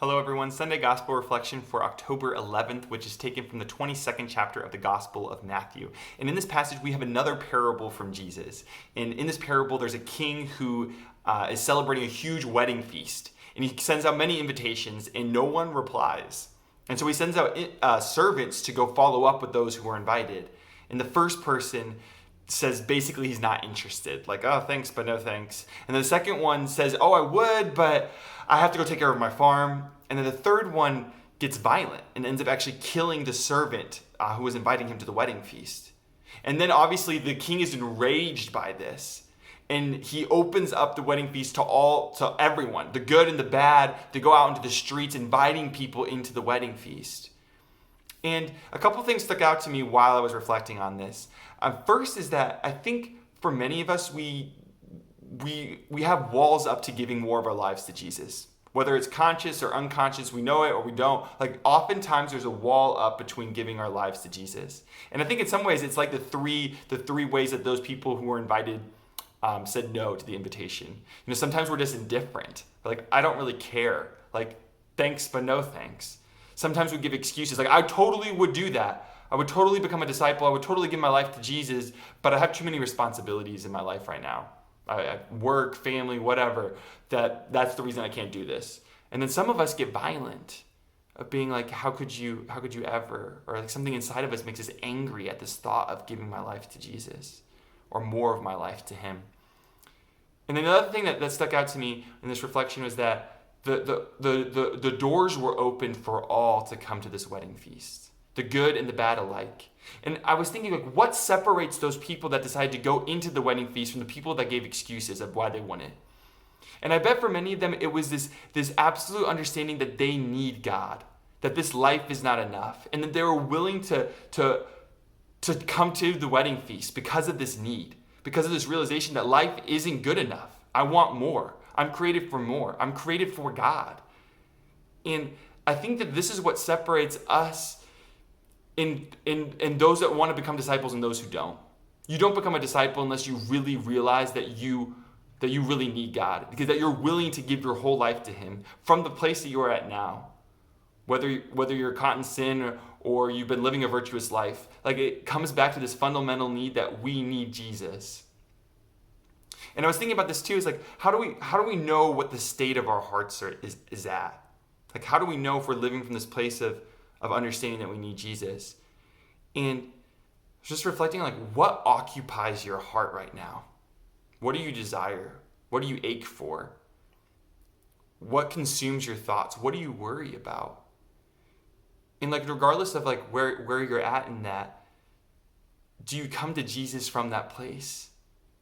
Hello everyone, Sunday Gospel Reflection for October 11th, which is taken from the 22nd chapter of the Gospel of Matthew. And in this passage, we have another parable from Jesus. And in this parable, there's a king who is celebrating a huge wedding feast. And he sends out many invitations and no one replies. And so he sends out servants to go follow up with those who were invited. And the first person says basically he's not interested. Like, oh, thanks, but no thanks. And then the second one says, oh, I would, but I have to go take care of my farm. And then the third one gets violent and ends up actually killing the servant who was inviting him to the wedding feast. And then obviously the king is enraged by this. And he opens up the wedding feast to everyone, the good and the bad, to go out into the streets, inviting people into the wedding feast. And a couple things stuck out to me while I was reflecting on this. First is that I think for many of us, we have walls up to giving more of our lives to Jesus. Whether it's conscious or unconscious, we know it or we don't. Like oftentimes there's a wall up between giving our lives to Jesus. And I think in some ways it's like the three ways that those people who were invited said no to the invitation. You know, sometimes we're just indifferent. Like, I don't really care. Like, thanks, but no thanks. Sometimes we give excuses. Like, I totally would do that. I would totally become a disciple. I would totally give my life to Jesus, but I have too many responsibilities in my life right now. I work, family, whatever, that's the reason I can't do this. And then some of us get violent of being like, how could you ever? Or like something inside of us makes us angry at this thought of giving my life to Jesus or more of my life to him. And then another thing that stuck out to me in this reflection was that the doors were open for all to come to this wedding feast, the good and the bad alike. And I was thinking, like, what separates those people that decided to go into the wedding feast from the people that gave excuses of why they wouldn't? And I bet for many of them, it was this absolute understanding that they need God, that this life is not enough, and that they were willing to come to the wedding feast because of this need, because of this realization that life isn't good enough. I want more. I'm created for more. I'm created for God. And I think that this is what separates us in those that want to become disciples and those who don't. You don't become a disciple unless you really realize that you really need God, because that you're willing to give your whole life to him from the place that you are at now. Whether you're caught in sin or you've been living a virtuous life, like, it comes back to this fundamental need that we need Jesus. And I was thinking about this too, is like, how do we know what the state of our hearts is at? Like, how do we know if we're living from this place of understanding that we need Jesus? And just reflecting, like, what occupies your heart right now? What do you desire? What do you ache for? What consumes your thoughts? What do you worry about? And like, regardless of like where you're at in that, do you come to Jesus from that place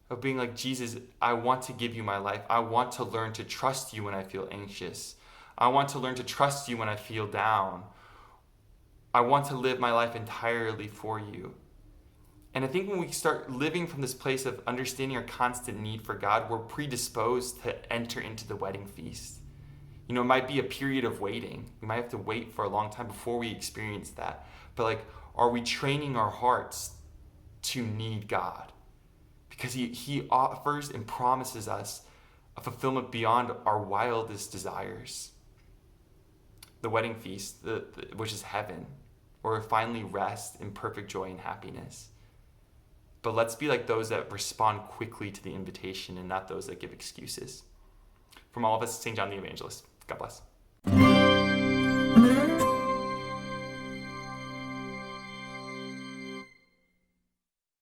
of being like, Jesus, I want to give you my life. I want to learn to trust you when I feel anxious. I want to learn to trust you when I feel down. I want to live my life entirely for you. And I think when we start living from this place of understanding our constant need for God, we're predisposed to enter into the wedding feast. You know, it might be a period of waiting. We might have to wait for a long time before we experience that. But like, are we training our hearts to need God? Because he offers and promises us a fulfillment beyond our wildest desires. The wedding feast, which is heaven, where we finally rest in perfect joy and happiness. But let's be like those that respond quickly to the invitation and not those that give excuses. From all of us, St. John the Evangelist. God bless.